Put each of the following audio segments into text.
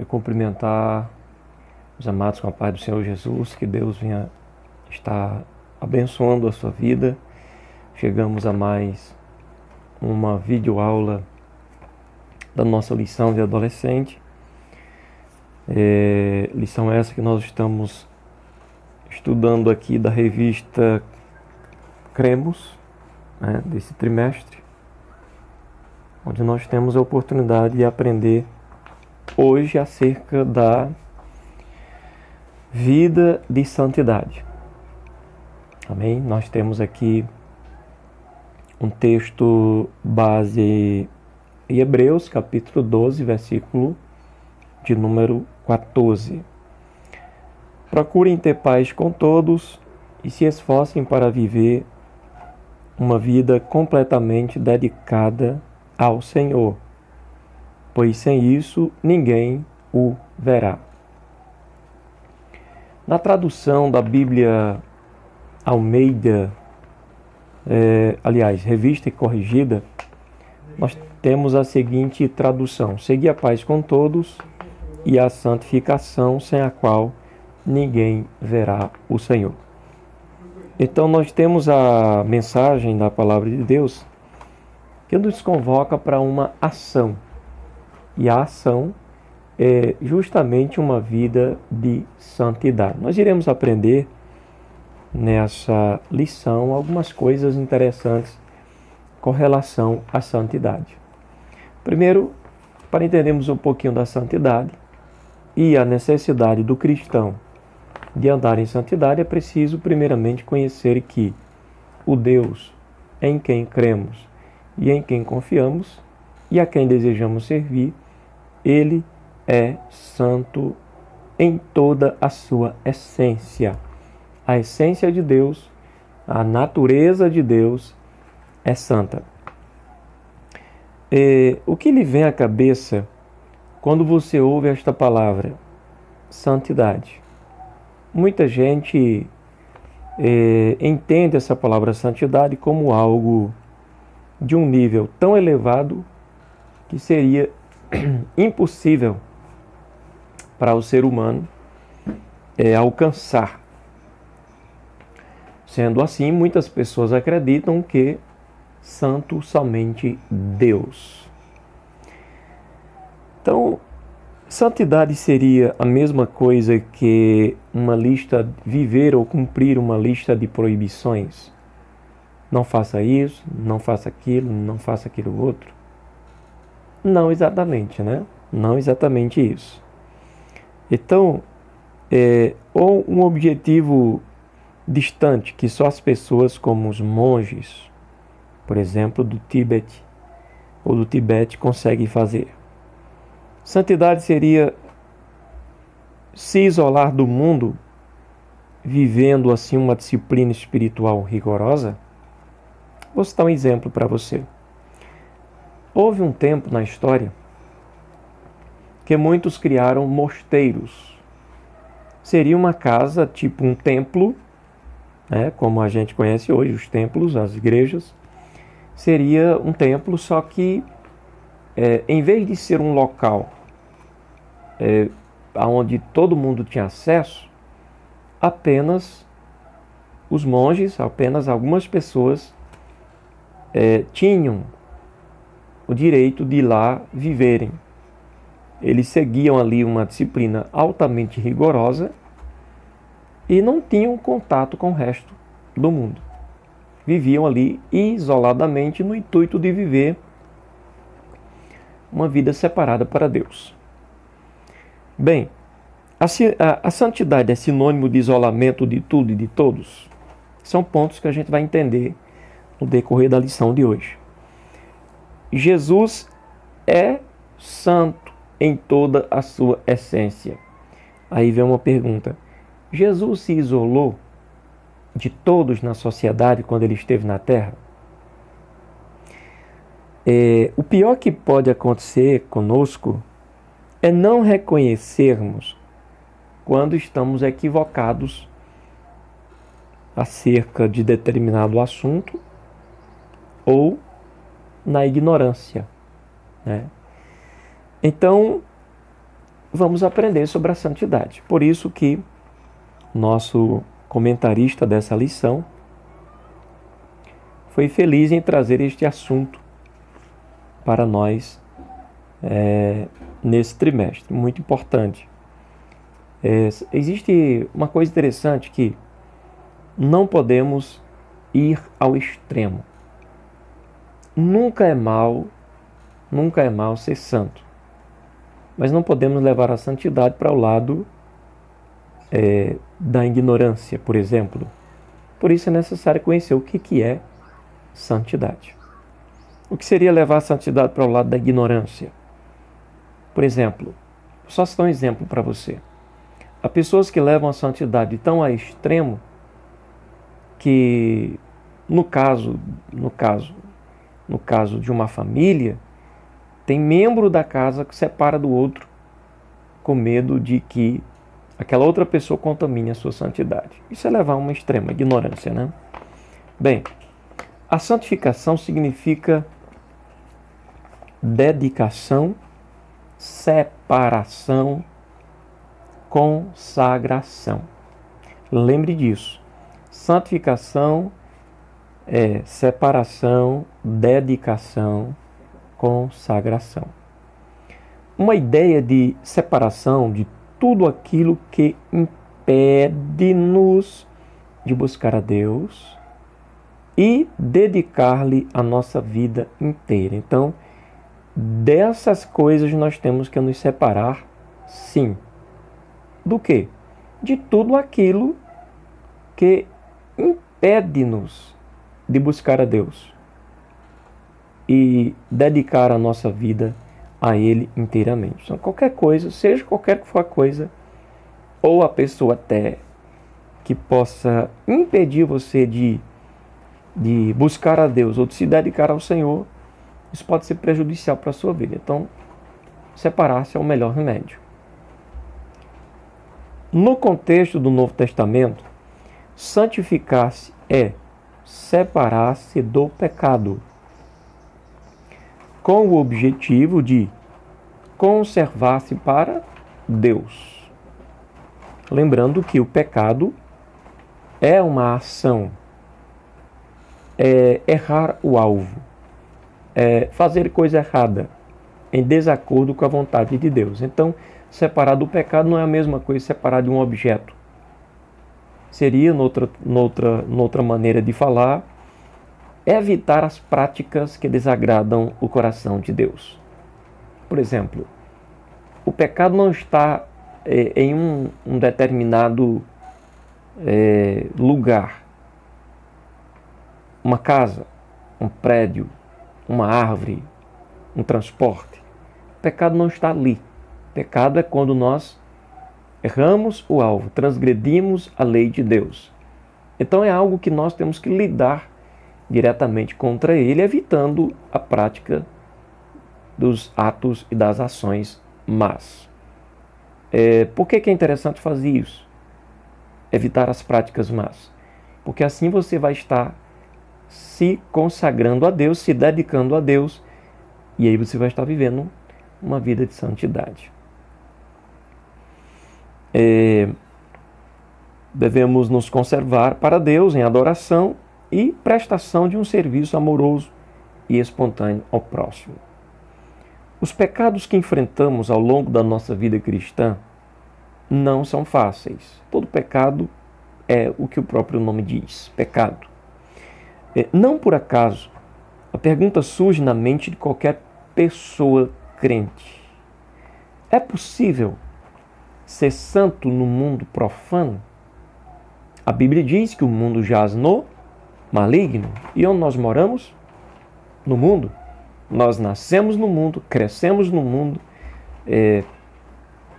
cumprimentar os amados com a paz do Senhor Jesus, que Deus venha estar abençoando a sua vida. Chegamos a mais uma videoaula da nossa lição de adolescente. Lição essa que nós estamos estudando aqui da revista Cremos, desse trimestre, onde nós temos a oportunidade de aprender hoje acerca da vida de santidade. Amém? Nós temos aqui um texto base em Hebreus, capítulo 12, versículo de número 14. Procurem ter paz com todos e se esforcem para viver uma vida completamente dedicada ao Senhor, pois sem isso ninguém o verá. Na tradução da Bíblia Almeida, Revista e Corrigida, nós temos a seguinte tradução: seguir a paz com todos e a santificação, sem a qual ninguém verá o Senhor. Então nós temos a mensagem da palavra de Deus que nos convoca para uma ação. E a ação é justamente uma vida de santidade. Nós iremos aprender nessa lição algumas coisas interessantes com relação à santidade. Primeiro, para entendermos um pouquinho da santidade e a necessidade do cristão de andar em santidade, é preciso primeiramente conhecer que o Deus em quem cremos e em quem confiamos e a quem desejamos servir, Ele é santo em toda a sua essência. A essência de Deus, a natureza de Deus é santa. O que lhe vem à cabeça quando você ouve esta palavra, santidade? Muita gente entende essa palavra santidade como algo de um nível tão elevado que seria impossível para o ser humano alcançar. Sendo assim, muitas pessoas acreditam que santo somente Deus. Então, santidade seria a mesma coisa que viver ou cumprir uma lista de proibições. Não faça isso, não faça aquilo outro. Não exatamente, né? Não exatamente isso. Então, ou um objetivo distante que só as pessoas como os monges, por exemplo, do Tibete conseguem fazer. Santidade seria se isolar do mundo, vivendo assim uma disciplina espiritual rigorosa. Vou citar um exemplo para você. Houve um tempo na história que muitos criaram mosteiros. Seria uma casa, tipo um templo, como a gente conhece hoje, os templos, as igrejas. Seria um templo, só que em vez de ser um local onde todo mundo tinha acesso, apenas os monges, apenas algumas pessoas tinham o direito de ir lá viverem. Eles seguiam ali uma disciplina altamente rigorosa e não tinham contato com o resto do mundo. Viviam ali isoladamente no intuito de viver uma vida separada para Deus. Bem, a santidade é sinônimo de isolamento de tudo e de todos? São pontos que a gente vai entender no decorrer da lição de hoje. Jesus é santo em toda a sua essência. Aí vem uma pergunta: Jesus se isolou de todos na sociedade quando ele esteve na Terra? O pior que pode acontecer conosco é não reconhecermos quando estamos equivocados acerca de determinado assunto ou na ignorância, né? Então, vamos aprender sobre a santidade. Por isso que nosso comentarista dessa lição foi feliz em trazer este assunto para nós nesse trimestre, muito importante. Existe uma coisa interessante que não podemos ir ao extremo. Nunca é mal ser santo, mas não podemos levar a santidade para o lado da ignorância, por exemplo. Por isso é necessário conhecer o que é santidade. O que seria levar a santidade para o lado da ignorância? Por exemplo, só citar um exemplo para você. Há pessoas que levam a santidade tão a extremo que, no caso de uma família, tem membro da casa que separa do outro com medo de que aquela outra pessoa contamine a sua santidade. Isso é levar a uma extrema ignorância, né? Bem, a santificação significa dedicação, separação, consagração. Lembre disso. Santificação é separação, dedicação, consagração. Uma ideia de separação de tudo aquilo que impede-nos de buscar a Deus e dedicar-lhe a nossa vida inteira. Então, dessas coisas nós temos que nos separar, sim. Do quê? De tudo aquilo que impede-nos de buscar a Deus e dedicar a nossa vida a Ele inteiramente. Então, qualquer coisa, seja qualquer que for a coisa, ou a pessoa até que possa impedir você de buscar a Deus ou de se dedicar ao Senhor, isso pode ser prejudicial para a sua vida. Então, separar-se é o melhor remédio. No contexto do Novo Testamento, santificar-se é separar-se do pecado, com o objetivo de conservar-se para Deus. Lembrando que o pecado é uma ação, é errar o alvo, é fazer coisa errada, em desacordo com a vontade de Deus. Então, separar do pecado não é a mesma coisa que separar de um objeto. Seria, noutra maneira de falar, evitar as práticas que desagradam o coração de Deus. Por exemplo, o pecado não está em um determinado lugar. Uma casa, um prédio, uma árvore, um transporte. O pecado não está ali. O pecado é quando nós erramos o alvo, transgredimos a lei de Deus. Então é algo que nós temos que lidar diretamente contra ele, evitando a prática dos atos e das ações más. Por que é interessante fazer isso? Evitar as práticas más. Porque assim você vai estar se consagrando a Deus, se dedicando a Deus, e aí você vai estar vivendo uma vida de santidade. Devemos nos conservar para Deus em adoração e prestação de um serviço amoroso e espontâneo ao próximo. Os pecados que enfrentamos ao longo da nossa vida cristã não são fáceis. Todo pecado é o que o próprio nome diz, pecado. Não por acaso, a pergunta surge na mente de qualquer pessoa crente. É possível ser santo no mundo profano? A Bíblia diz que o mundo jaz no maligno. E onde nós moramos? No mundo. Nós nascemos no mundo, crescemos no mundo,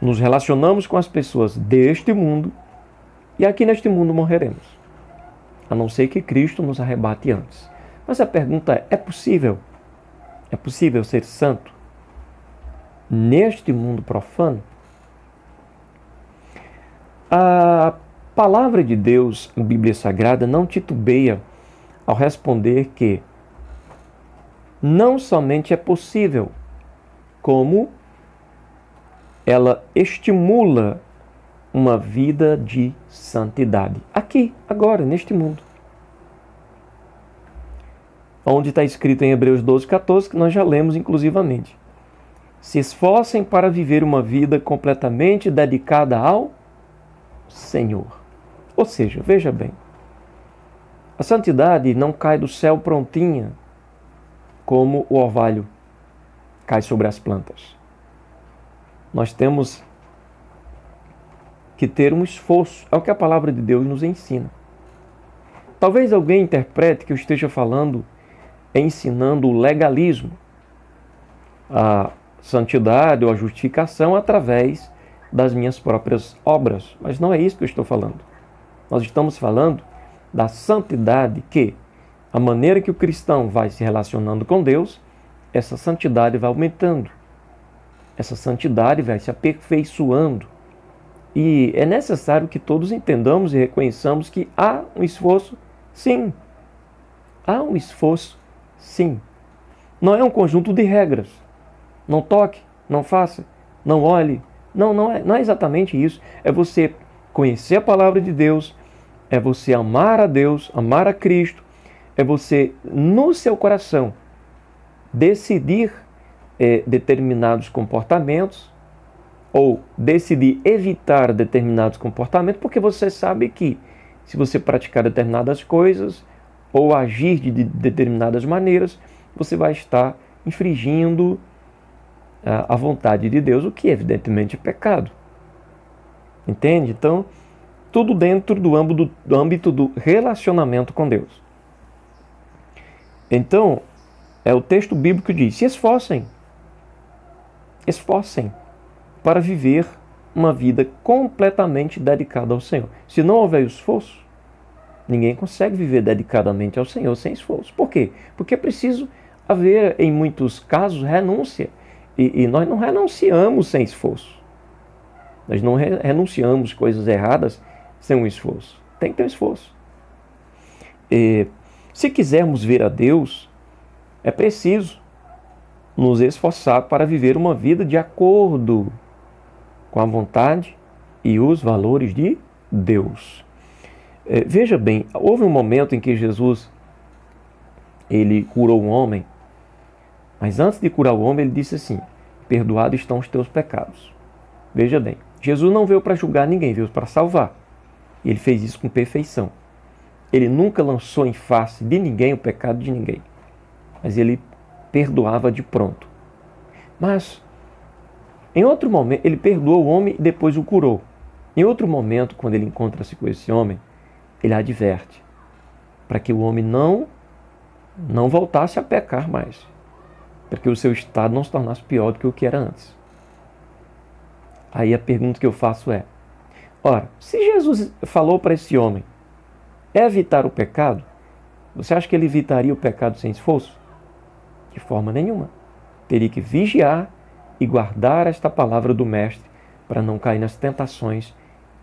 nos relacionamos com as pessoas deste mundo e aqui neste mundo morreremos. A não ser que Cristo nos arrebate antes. Mas a pergunta é possível? É possível ser santo neste mundo profano? A palavra de Deus, a Bíblia Sagrada, não titubeia ao responder que não somente é possível, como ela estimula uma vida de santidade. Aqui, agora, neste mundo. Onde está escrito em Hebreus 12:14, que nós já lemos inclusivamente. Se esforcem para viver uma vida completamente dedicada ao Senhor. Ou seja, veja bem, a santidade não cai do céu prontinha, como o orvalho cai sobre as plantas. Nós temos que ter um esforço, é o que a palavra de Deus nos ensina. Talvez alguém interprete que eu esteja falando, ensinando o legalismo, a santidade ou a justificação através das minhas próprias obras. Mas não é isso que eu estou falando. Nós estamos falando da santidade que, a maneira que o cristão vai se relacionando com Deus, essa santidade vai aumentando. Essa santidade vai se aperfeiçoando. E é necessário que todos entendamos e reconheçamos que há um esforço, sim. Há um esforço, sim. Não é um conjunto de regras. Não toque, não faça, não olhe. Não é exatamente isso. É você conhecer a palavra de Deus, é você amar a Deus, amar a Cristo, é você, no seu coração, decidir determinados comportamentos ou decidir evitar determinados comportamentos, porque você sabe que se você praticar determinadas coisas ou agir de determinadas maneiras, você vai estar infringindo a vontade de Deus, o que evidentemente é pecado. Entende? Então, tudo dentro do âmbito do relacionamento com Deus. Então, o texto bíblico diz: se esforcem para viver uma vida completamente dedicada ao Senhor. Se não houver esforço, ninguém consegue viver dedicadamente ao Senhor sem esforço. Por quê? Porque é preciso haver, em muitos casos, renúncia. E nós não renunciamos sem esforço. Nós não renunciamos coisas erradas sem um esforço. Tem que ter um esforço. Se quisermos ver a Deus, é preciso nos esforçar para viver uma vida de acordo com a vontade e os valores de Deus. Veja bem, houve um momento em que Jesus ele curou um homem, mas antes de curar o homem, ele disse assim: perdoados estão os teus pecados. Veja bem, Jesus não veio para julgar ninguém, veio para salvar. E ele fez isso com perfeição. Ele nunca lançou em face de ninguém o pecado de ninguém, mas ele perdoava de pronto. Mas, em outro momento, ele perdoou o homem e depois o curou. Em outro momento, quando ele encontra-se com esse homem, ele adverte para que o homem não voltasse a pecar mais, para que o seu estado não se tornasse pior do que o que era antes. Aí a pergunta que eu faço é: ora, se Jesus falou para esse homem evitar o pecado, você acha que ele evitaria o pecado sem esforço? De forma nenhuma. Teria que vigiar e guardar esta palavra do Mestre para não cair nas tentações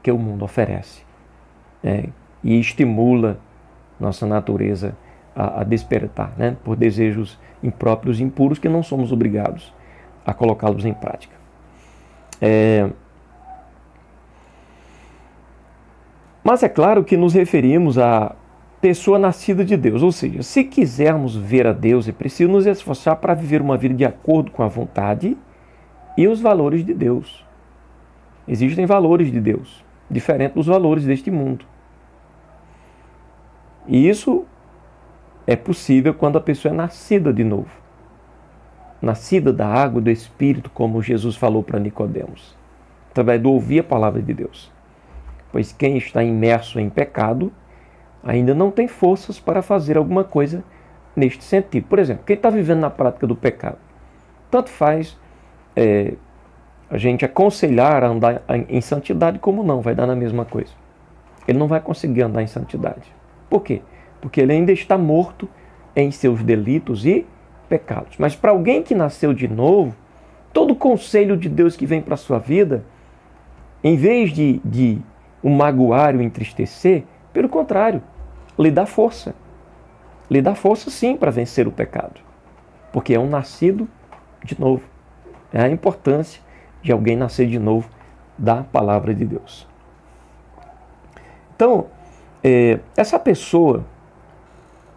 que o mundo oferece. E estimula nossa natureza a despertar, por desejos impróprios e impuros que não somos obrigados a colocá-los em prática. Mas é claro que nos referimos à pessoa nascida de Deus, ou seja, se quisermos ver a Deus, é preciso nos esforçar para viver uma vida de acordo com a vontade e os valores de Deus. Existem valores de Deus, diferentes dos valores deste mundo. E isso é possível quando a pessoa é nascida de novo. Nascida da água e do Espírito, como Jesus falou para Nicodemos, através do ouvir a palavra de Deus. Pois quem está imerso em pecado ainda não tem forças para fazer alguma coisa neste sentido. Por exemplo, quem está vivendo na prática do pecado, tanto faz a gente aconselhar a andar em santidade como não, vai dar na mesma coisa. Ele não vai conseguir andar em santidade. Por quê? Porque ele ainda está morto em seus delitos e pecados. Mas para alguém que nasceu de novo, todo o conselho de Deus que vem para a sua vida, em vez de o magoar e o entristecer, pelo contrário, lhe dá força. Lhe dá força sim para vencer o pecado. Porque é um nascido de novo. É a importância de alguém nascer de novo da palavra de Deus. Então, essa pessoa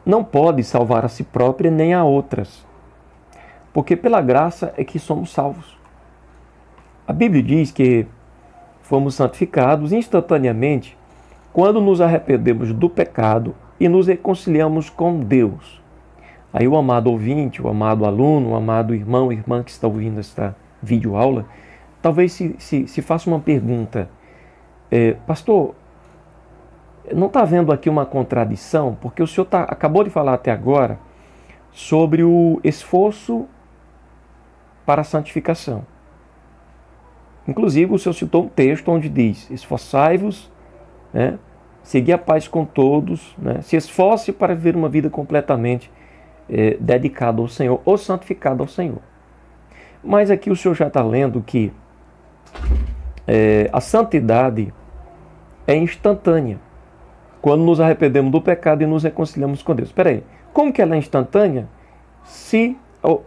não pode salvar a si própria nem a outras, porque pela graça é que somos salvos. A Bíblia diz que fomos santificados instantaneamente quando nos arrependemos do pecado e nos reconciliamos com Deus. Aí o amado ouvinte, o amado aluno, o amado irmão, irmã que está ouvindo esta videoaula, talvez se faça uma pergunta. Pastor, não está havendo aqui uma contradição? Porque o senhor acabou de falar até agora sobre o esforço para a santificação. Inclusive, o senhor citou um texto onde diz: esforçai-vos, né, segui a paz com todos, né, se esforce para viver uma vida completamente dedicada ao Senhor ou santificada ao Senhor. Mas aqui o senhor já está lendo que a santidade é instantânea quando nos arrependemos do pecado e nos reconciliamos com Deus. Espera aí, como que ela é instantânea se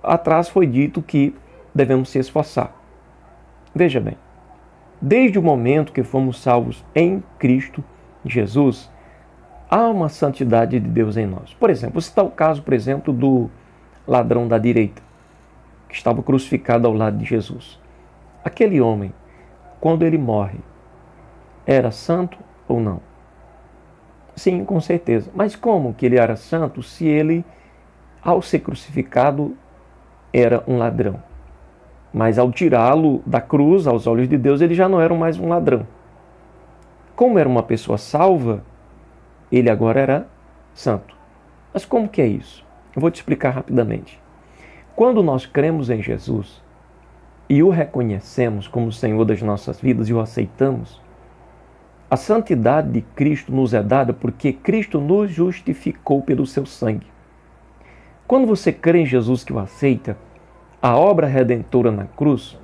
atrás foi dito que devemos se esforçar? Veja bem, desde o momento que fomos salvos em Cristo Jesus, há uma santidade de Deus em nós. Por exemplo, vou citar o caso, por exemplo, do ladrão da direita, que estava crucificado ao lado de Jesus. Aquele homem, quando ele morre, era santo ou não? Sim, com certeza. Mas como que ele era santo se ele, ao ser crucificado, era um ladrão? Mas ao tirá-lo da cruz, aos olhos de Deus, ele já não era mais um ladrão. Como era uma pessoa salva, ele agora era santo. Mas como que é isso? Eu vou te explicar rapidamente. Quando nós cremos em Jesus e o reconhecemos como o Senhor das nossas vidas e o aceitamos, a santidade de Cristo nos é dada porque Cristo nos justificou pelo seu sangue. Quando você crê em Jesus que o aceita, a obra redentora na cruz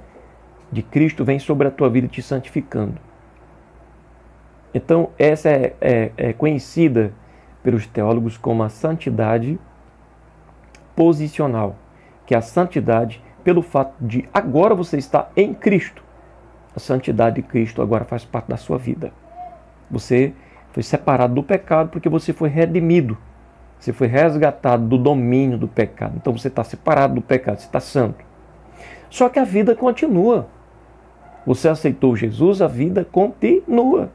de Cristo vem sobre a tua vida te santificando. Então, essa é conhecida pelos teólogos como a santidade posicional, que é a santidade pelo fato de agora você estar em Cristo. A santidade de Cristo agora faz parte da sua vida. Você foi separado do pecado porque você foi redimido. Você foi resgatado do domínio do pecado. Então você está separado do pecado, você está santo. Só que a vida continua. Você aceitou Jesus, a vida continua.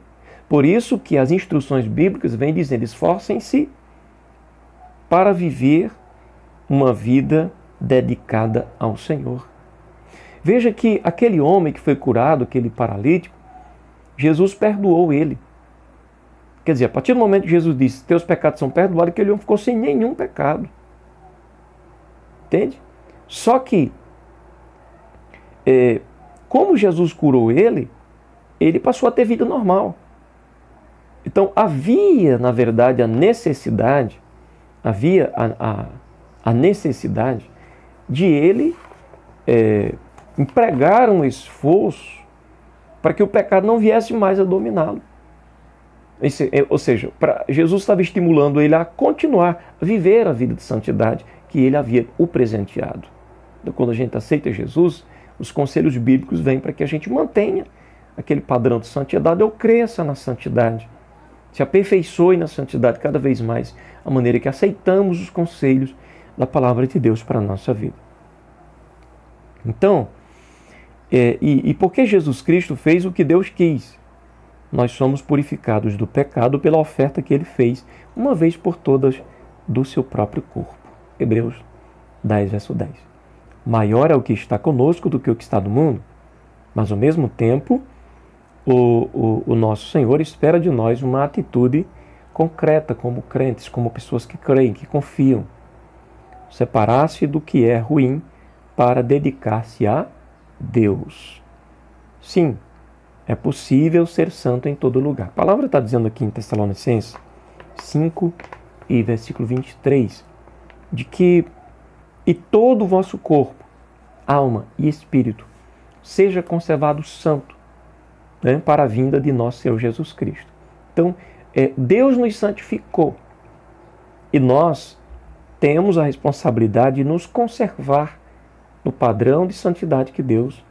Por isso que as instruções bíblicas vêm dizendo: esforcem-se para viver uma vida dedicada ao Senhor. Veja que aquele homem que foi curado, aquele paralítico, Jesus perdoou ele. Quer dizer, a partir do momento que Jesus disse: teus pecados são perdoados, aquele homem ficou sem nenhum pecado. Entende? Só que, como Jesus curou ele passou a ter vida normal. Então havia, na verdade, a necessidade de ele empregar um esforço para que o pecado não viesse mais a dominá-lo. Ou seja, Jesus estava estimulando ele a continuar a viver a vida de santidade que ele havia o presenteado. Então, quando a gente aceita Jesus, os conselhos bíblicos vêm para que a gente mantenha aquele padrão de santidade ou cresça na santidade. Se aperfeiçoe na santidade cada vez mais, a maneira que aceitamos os conselhos da palavra de Deus para a nossa vida. Então, porque Jesus Cristo fez o que Deus quis, nós somos purificados do pecado pela oferta que ele fez, uma vez por todas, do seu próprio corpo. Hebreus 10, verso 10. Maior é o que está conosco do que o que está no mundo, mas ao mesmo tempo, o nosso Senhor espera de nós uma atitude concreta, como crentes, como pessoas que creem, que confiam. Separar-se do que é ruim para dedicar-se a Deus. Sim, é possível ser santo em todo lugar. A palavra está dizendo aqui em Tessalonicenses 5 e versículo 23, de que e todo o vosso corpo, alma e espírito seja conservado santo, né, para a vinda de nosso Senhor Jesus Cristo. Então, Deus nos santificou e nós temos a responsabilidade de nos conservar no padrão de santidade que Deus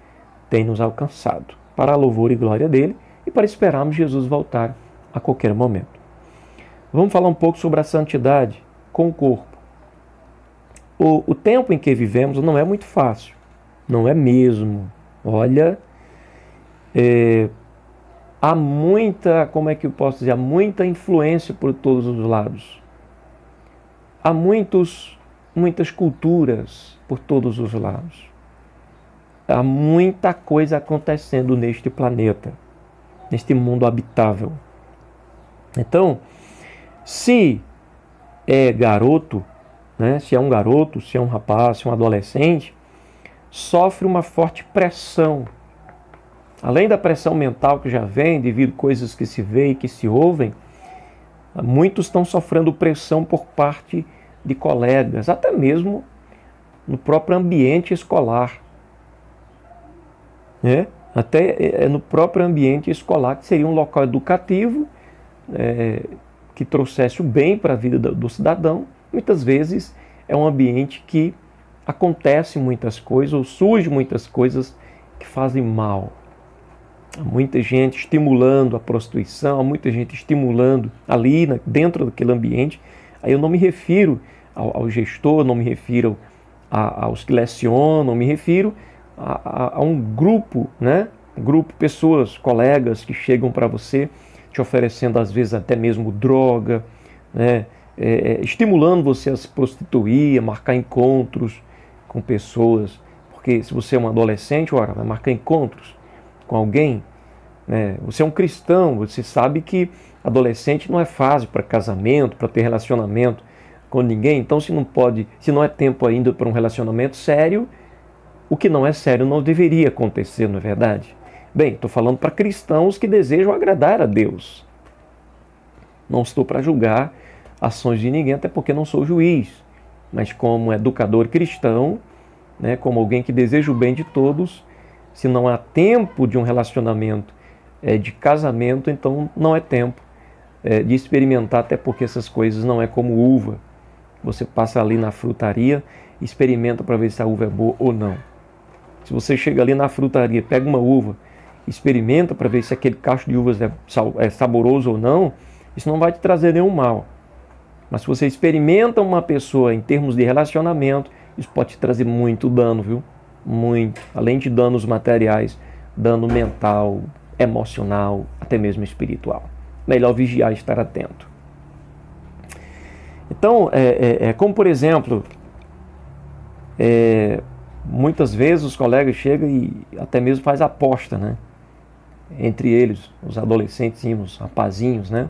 tem nos alcançado, para a louvor e glória dele e para esperarmos Jesus voltar a qualquer momento. Vamos falar um pouco sobre a santidade com o corpo. O tempo em que vivemos não é muito fácil, não é mesmo. Olha, há muita, como é que eu posso dizer, há muita influência por todos os lados. Há muitas culturas por todos os lados. Há muita coisa acontecendo neste planeta, neste mundo habitável. Então, se é garoto, né, se é um garoto, se é um rapaz, se é um adolescente, sofre uma forte pressão. Além da pressão mental que já vem devido a coisas que se vê e que se ouvem, muitos estão sofrendo pressão por parte de colegas, até mesmo no próprio ambiente escolar. Né? Até no próprio ambiente escolar, que seria um local educativo, que trouxesse o bem para a vida do cidadão. Muitas vezes é um ambiente que acontece muitas coisas, ou surgem muitas coisas que fazem mal. Há muita gente estimulando a prostituição, há muita gente estimulando ali dentro daquele ambiente. Aí eu não me refiro ao gestor, não me refiro aos que lecionam, me refiro a um grupo, né? Grupo, pessoas, colegas que chegam para você te oferecendo às vezes até mesmo droga, né? Estimulando você a se prostituir, a marcar encontros com pessoas, porque se você é um adolescente, ora, vai marcar encontros com alguém, né? Você é um cristão, você sabe que adolescente não é fase para casamento, para ter relacionamento com ninguém, então se não é tempo ainda para um relacionamento sério, o que não é sério não deveria acontecer, não é verdade? Bem, estou falando para cristãos que desejam agradar a Deus. Não estou para julgar ações de ninguém, até porque não sou juiz, mas como educador cristão, né, como alguém que deseja o bem de todos, se não há tempo de um relacionamento, de casamento, então não é tempo de experimentar, até porque essas coisas não é como uva. Você passa ali na frutaria e experimenta para ver se a uva é boa ou não. Se você chega ali na frutaria, pega uma uva, experimenta para ver se aquele cacho de uvas é saboroso ou não, isso não vai te trazer nenhum mal. Mas se você experimenta uma pessoa em termos de relacionamento, isso pode te trazer muito dano, viu? Muito. Além de danos materiais, dano mental, emocional, até mesmo espiritual. Melhor vigiar e estar atento. Então, como por exemplo, muitas vezes os colegas chegam e até mesmo faz aposta, né? Entre eles, os adolescentes, os rapazinhos, né?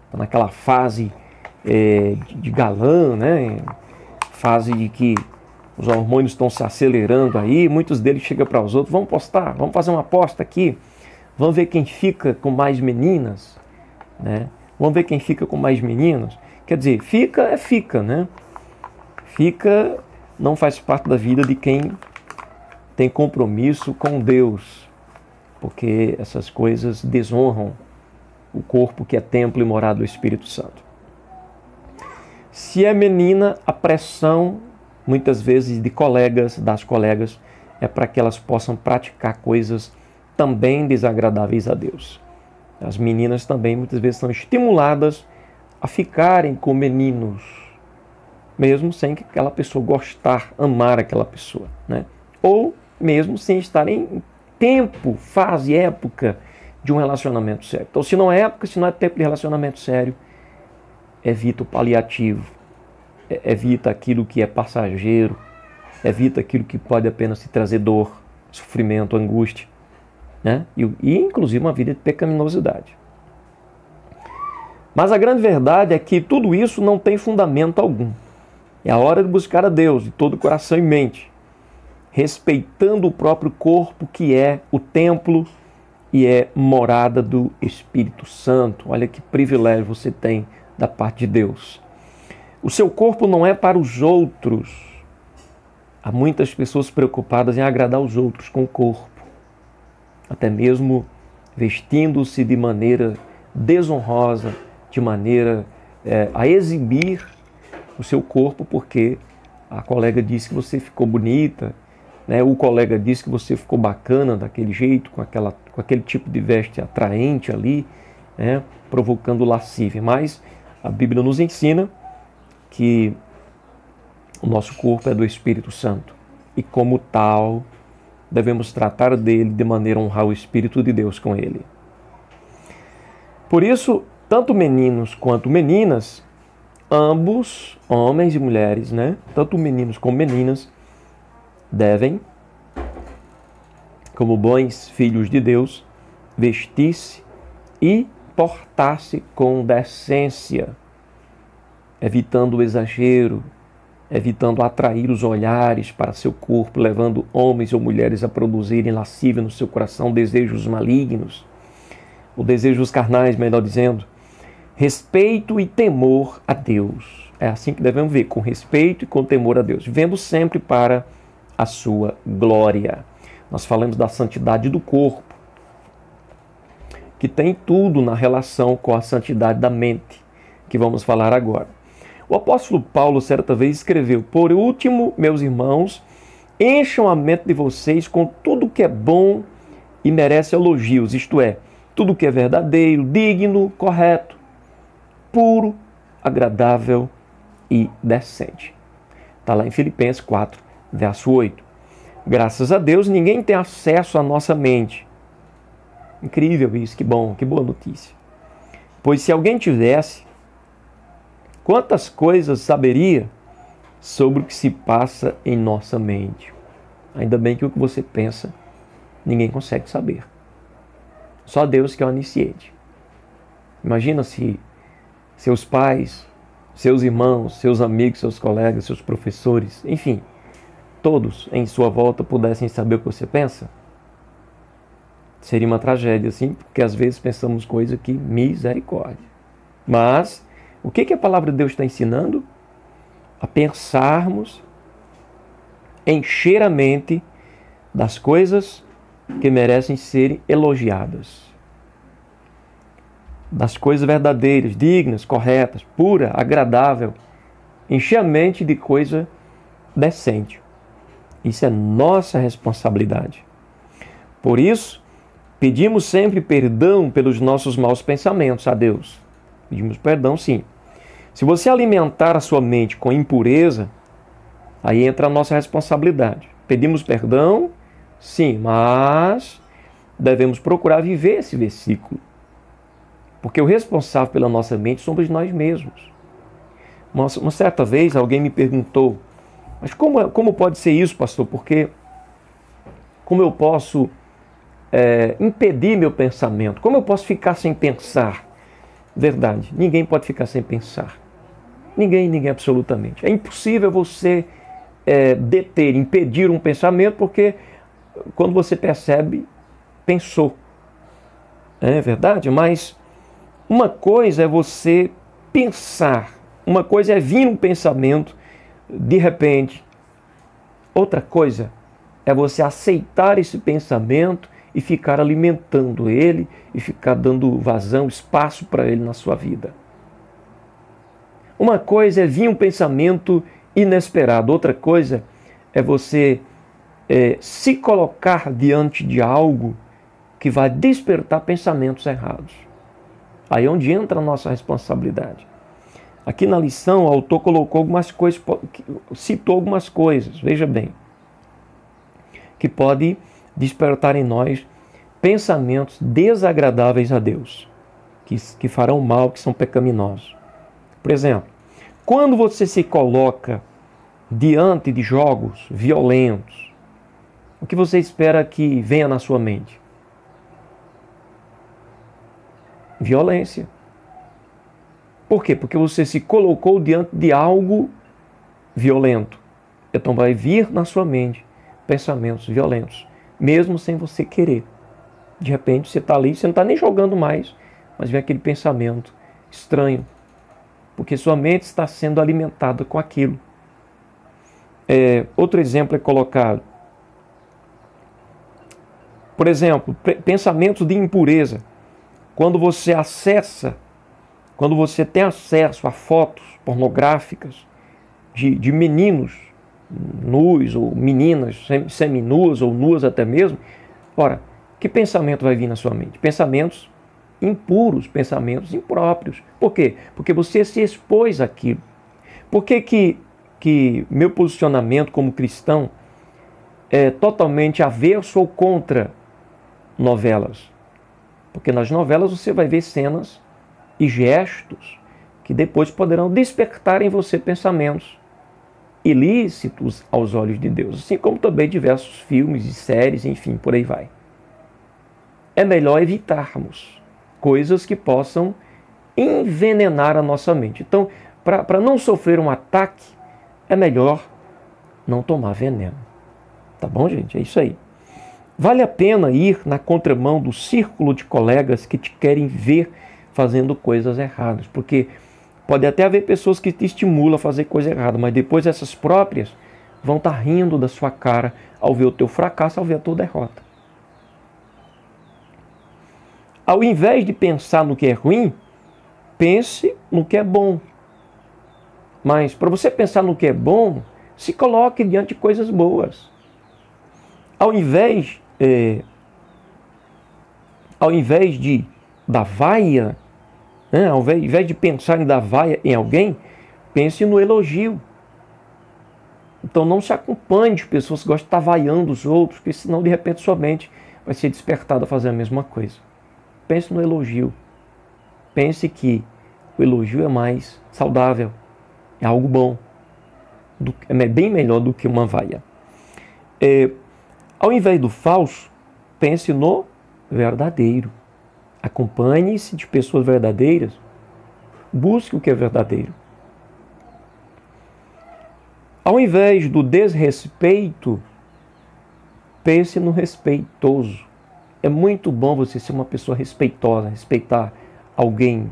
Estão naquela fase de galã, né? Fase de que os hormônios estão se acelerando aí. Muitos deles chegam para os outros: vamos postar, vamos fazer uma aposta aqui, vamos ver quem fica com mais meninas, né? Vamos ver quem fica com mais meninos. Quer dizer, fica, né? Fica não faz parte da vida de quem tem compromisso com Deus, porque essas coisas desonram o corpo que é templo e morada do Espírito Santo. Se é menina, a pressão, muitas vezes, das colegas, é para que elas possam praticar coisas também desagradáveis a Deus. As meninas também, muitas vezes, são estimuladas a ficarem com meninos, mesmo sem que aquela pessoa gostar, amar aquela pessoa, né? Ou mesmo sem estar em tempo, fase, época de um relacionamento sério. Então, se não é época, se não é tempo de relacionamento sério, evita o paliativo, evita aquilo que é passageiro, evita aquilo que pode apenas te trazer dor, sofrimento, angústia, né? E inclusive uma vida de pecaminosidade. Mas a grande verdade é que tudo isso não tem fundamento algum. É a hora de buscar a Deus de todo coração e mente, respeitando o próprio corpo, que é o templo e é morada do Espírito Santo. Olha que privilégio você tem da parte de Deus. O seu corpo não é para os outros. Há muitas pessoas preocupadas em agradar os outros com o corpo, até mesmo vestindo-se de maneira desonrosa, de maneira a exibir o seu corpo, porque a colega disse que você ficou bonita, né? O colega disse que você ficou bacana daquele jeito, com aquele tipo de veste atraente ali, né? Provocando lascívia. Mas a Bíblia nos ensina que o nosso corpo é do Espírito Santo e, como tal, devemos tratar dele de maneira a honrar o Espírito de Deus com ele. Por isso, tanto meninos quanto meninas, ambos, homens e mulheres, né? Tanto meninos como meninas, devem, como bons filhos de Deus, vestir-se e portar-se com decência, evitando o exagero, evitando atrair os olhares para seu corpo, levando homens ou mulheres a produzirem lascívia no seu coração, desejos malignos, ou desejos carnais, melhor dizendo. Respeito e temor a Deus. É assim que devemos ver, com respeito e com temor a Deus, vivendo sempre para a sua glória. Nós falamos da santidade do corpo, que tem tudo na relação com a santidade da mente, que vamos falar agora. O apóstolo Paulo, certa vez, escreveu: por último, meus irmãos, encham a mente de vocês com tudo que é bom e merece elogios, isto é, tudo que é verdadeiro, digno, correto, puro, agradável e decente. Está lá em Filipenses 4, verso 8. Graças a Deus, ninguém tem acesso à nossa mente. Incrível isso, que bom, que boa notícia. Pois se alguém tivesse, quantas coisas saberia sobre o que se passa em nossa mente? Ainda bem que o que você pensa, ninguém consegue saber. Só Deus que é onisciente. Imagina se seus pais, seus irmãos, seus amigos, seus colegas, seus professores, enfim, todos em sua volta pudessem saber o que você pensa. Seria uma tragédia, sim, porque às vezes pensamos coisa que misericórdia. Mas o que a palavra de Deus está ensinando? A pensarmos, encher a mente das coisas que merecem ser elogiadas. Das coisas verdadeiras, dignas, corretas, pura, agradável. Encher a mente de coisa decente. Isso é nossa responsabilidade. Por isso, pedimos sempre perdão pelos nossos maus pensamentos a Deus. Pedimos perdão, sim. Se você alimentar a sua mente com impureza, aí entra a nossa responsabilidade. Pedimos perdão, sim, mas devemos procurar viver esse versículo. Porque o responsável pela nossa mente somos nós mesmos. Uma certa vez alguém me perguntou: mas como pode ser isso, pastor? Porque como eu posso impedir meu pensamento? Como eu posso ficar sem pensar? Verdade, ninguém pode ficar sem pensar. Ninguém absolutamente. É impossível você deter, impedir um pensamento, porque quando você percebe, pensou. É verdade, mas uma coisa é você pensar, uma coisa é vir um pensamento de repente. Outra coisa é você aceitar esse pensamento e ficar alimentando ele e ficar dando vazão, espaço para ele na sua vida. Uma coisa é vir um pensamento inesperado, outra coisa é você se colocar diante de algo que vai despertar pensamentos errados. Aí é onde entra a nossa responsabilidade. Aqui na lição o autor colocou algumas coisas, citou algumas coisas, veja bem, que pode despertar em nós pensamentos desagradáveis a Deus, que farão mal, que são pecaminosos. Por exemplo, quando você se coloca diante de jogos violentos, o que você espera que venha na sua mente? Violência. Por quê? Porque você se colocou diante de algo violento. Então vai vir na sua mente pensamentos violentos, mesmo sem você querer. De repente você está ali, você não está nem jogando mais, mas vem aquele pensamento estranho, porque sua mente está sendo alimentada com aquilo. Outro exemplo é colocado. Por exemplo, pensamentos de impureza. Quando você tem acesso a fotos pornográficas de meninos, nus, ou meninas seminuas, ou nuas até mesmo. Ora, que pensamento vai vir na sua mente? Pensamentos impuros, pensamentos impróprios. Por quê? Porque você se expôs àquilo. Por que meu posicionamento como cristão é totalmente averso ou contra novelas? Porque nas novelas você vai ver cenas e gestos que depois poderão despertar em você pensamentos ilícitos aos olhos de Deus, assim como também diversos filmes e séries, enfim, por aí vai. É melhor evitarmos coisas que possam envenenar a nossa mente. Então, para não sofrer um ataque, é melhor não tomar veneno. Tá bom, gente? É isso aí. Vale a pena ir na contramão do círculo de colegas que te querem ver fazendo coisas erradas, porque pode até haver pessoas que te estimulam a fazer coisa errada, mas depois essas próprias vão estar rindo da sua cara ao ver o teu fracasso, ao ver a tua derrota. Ao invés de pensar no que é ruim, pense no que é bom. Mas para você pensar no que é bom, se coloque diante de coisas boas. Ao invés de dar vaia, né? Ao invés de pensar em dar vaia em alguém, pense no elogio. Então não se acompanhe de pessoas que gostam de estar vaiando os outros, porque senão de repente sua mente vai ser despertada a fazer a mesma coisa. Pense no elogio. Pense que o elogio é mais saudável, é algo bom, é bem melhor do que uma vaia. Ao invés do falso, pense no verdadeiro. Acompanhe-se de pessoas verdadeiras. Busque o que é verdadeiro. Ao invés do desrespeito, pense no respeitoso. É muito bom você ser uma pessoa respeitosa, respeitar alguém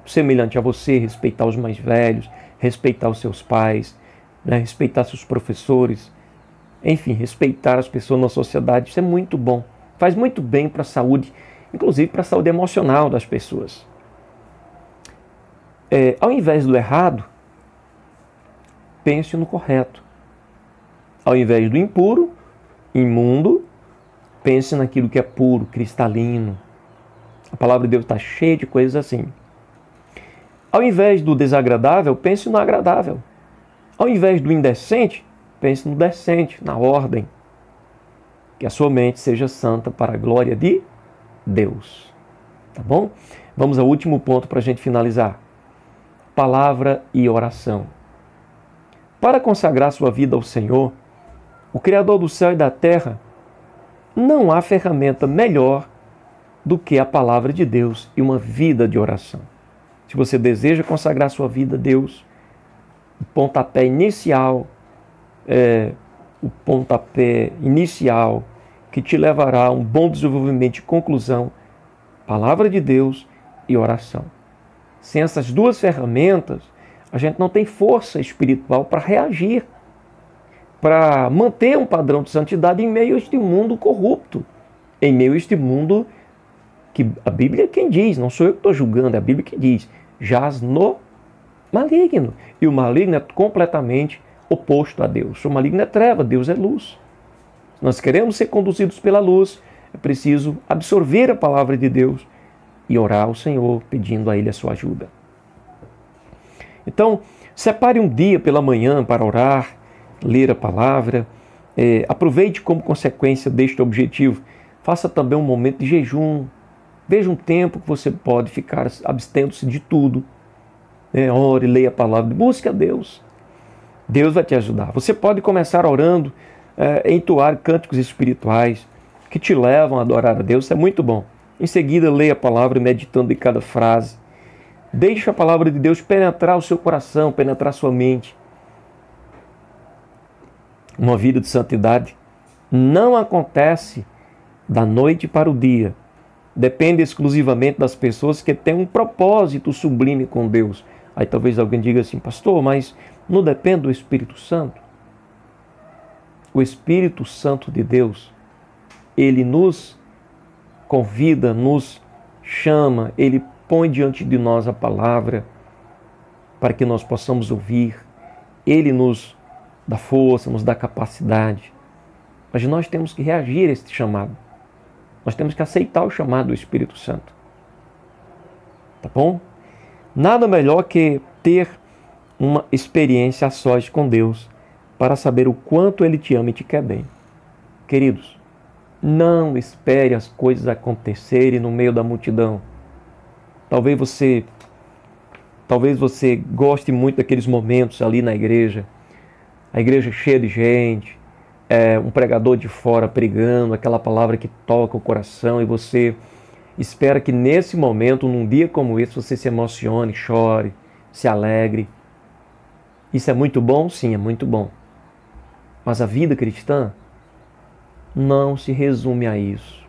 semelhante a você, respeitar os mais velhos, respeitar os seus pais, né, respeitar seus professores, enfim, respeitar as pessoas na sociedade. Isso é muito bom. Faz muito bem para a saúde, inclusive para a saúde emocional das pessoas. Ao invés do errado, pense no correto. Ao invés do impuro, imundo, pense naquilo que é puro, cristalino. A palavra de Deus está cheia de coisas assim. Ao invés do desagradável, pense no agradável. Ao invés do indecente, pense no decente, na ordem. Que a sua mente seja santa para a glória de Deus. Tá bom? Vamos ao último ponto para a gente finalizar. Palavra e oração. Para consagrar sua vida ao Senhor, o Criador do céu e da terra, não há ferramenta melhor do que a palavra de Deus e uma vida de oração. Se você deseja consagrar sua vida a Deus, o pontapé inicial que te levará a um bom desenvolvimento e conclusão, palavra de Deus e oração. Sem essas duas ferramentas, a gente não tem força espiritual para reagir, para manter um padrão de santidade em meio a este mundo corrupto, em meio a este mundo que a Bíblia é quem diz, não sou eu que estou julgando, é a Bíblia que diz, jaz no maligno. E o maligno é completamente oposto a Deus. O maligno é treva, Deus é luz. Se nós queremos ser conduzidos pela luz, é preciso absorver a palavra de Deus e orar ao Senhor, pedindo a Ele a sua ajuda. Então, separe um dia pela manhã para orar, ler a palavra, aproveite como consequência deste objetivo, faça também um momento de jejum, veja um tempo que você pode ficar abstendo-se de tudo, ore, leia a palavra, busque a Deus, Deus vai te ajudar. Você pode começar orando, entoar cânticos espirituais que te levam a adorar a Deus, isso é muito bom. Em seguida, leia a palavra meditando em cada frase, deixe a palavra de Deus penetrar o seu coração, penetrar a sua mente. Uma vida de santidade não acontece da noite para o dia. Depende exclusivamente das pessoas que têm um propósito sublime com Deus. Aí talvez alguém diga assim, pastor, mas não depende do Espírito Santo? O Espírito Santo de Deus, ele nos convida, nos chama, ele põe diante de nós a palavra para que nós possamos ouvir. Ele nos dá força, nos dá capacidade. Mas nós temos que reagir a esse chamado. Nós temos que aceitar o chamado do Espírito Santo. Tá bom? Nada melhor que ter uma experiência a sós com Deus para saber o quanto Ele te ama e te quer bem. Queridos, não espere as coisas acontecerem no meio da multidão. Talvez você goste muito daqueles momentos ali na igreja. A igreja cheia de gente, um pregador de fora pregando, aquela palavra que toca o coração, e você espera que nesse momento, num dia como esse, você se emocione, chore, se alegre. Isso é muito bom? Sim, é muito bom. Mas a vida cristã não se resume a isso.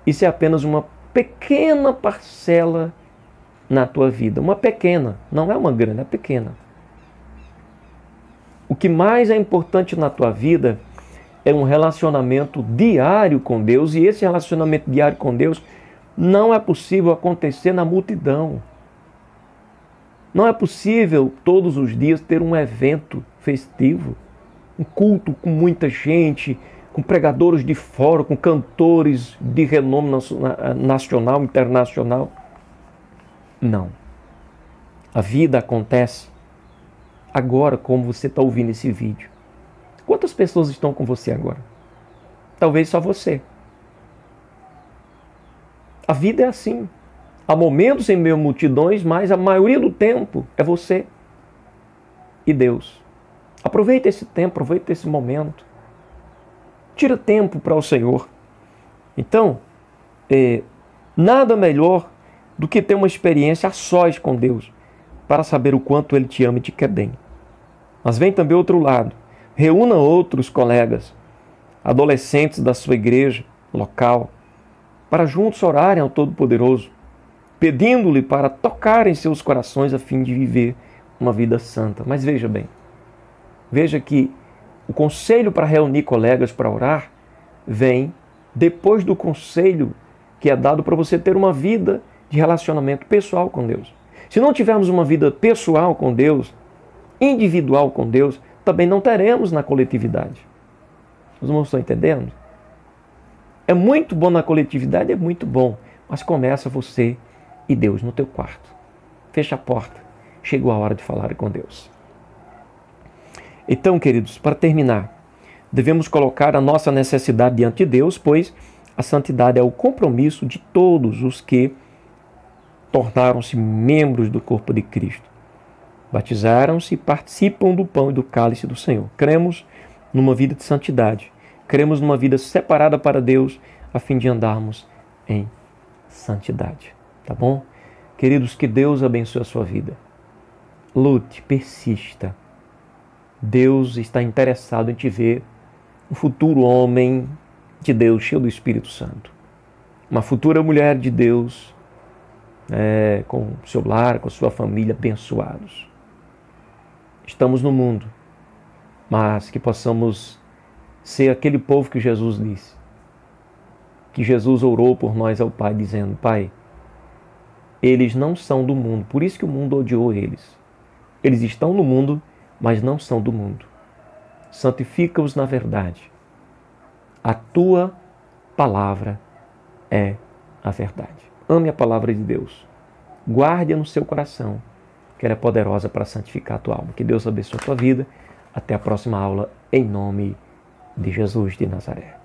Isso é apenas uma pequena parcela na tua vida. Uma pequena, não é uma grande, é pequena. O que mais é importante na tua vida é um relacionamento diário com Deus, e esse relacionamento diário com Deus não é possível acontecer na multidão. Não é possível todos os dias ter um evento festivo, um culto com muita gente, com pregadores de fora, com cantores de renome nacional, internacional. Não. A vida acontece agora, como você está ouvindo esse vídeo. Quantas pessoas estão com você agora? Talvez só você. A vida é assim. Há momentos em meio a multidões, mas a maioria do tempo é você e Deus. Aproveita esse tempo, aproveita esse momento. Tira tempo para o Senhor. Então, nada melhor do que ter uma experiência a sós com Deus, para saber o quanto Ele te ama e te quer bem. Mas vem também outro lado. Reúna outros colegas, adolescentes da sua igreja local, para juntos orarem ao Todo-Poderoso, pedindo-lhe para tocar em seus corações a fim de viver uma vida santa. Mas veja bem, veja que o conselho para reunir colegas para orar vem depois do conselho que é dado para você ter uma vida de relacionamento pessoal com Deus. Se não tivermos uma vida pessoal com Deus, individual com Deus, também não teremos na coletividade. Os irmãos estão entendendo? É muito bom na coletividade, é muito bom, mas começa você e Deus no teu quarto. Fecha a porta. Chegou a hora de falar com Deus. Então, queridos, para terminar, devemos colocar a nossa necessidade diante de Deus, pois a santidade é o compromisso de todos os que tornaram-se membros do corpo de Cristo. Batizaram-se e participam do pão e do cálice do Senhor. Cremos numa vida de santidade. Cremos numa vida separada para Deus, a fim de andarmos em santidade. Tá bom? Queridos, que Deus abençoe a sua vida. Lute, persista. Deus está interessado em te ver um futuro homem de Deus, cheio do Espírito Santo. Uma futura mulher de Deus, com o seu lar, com a sua família, abençoados. Estamos no mundo, mas que possamos ser aquele povo que Jesus disse. Que Jesus orou por nós ao Pai, dizendo: Pai, eles não são do mundo, por isso que o mundo odiou eles. Eles estão no mundo, mas não são do mundo. Santifica-os na verdade. A tua palavra é a verdade. Ame a palavra de Deus. Guarde-a no seu coração, que ela é poderosa para santificar a tua alma. Que Deus abençoe a tua vida. Até a próxima aula, em nome de Jesus de Nazaré.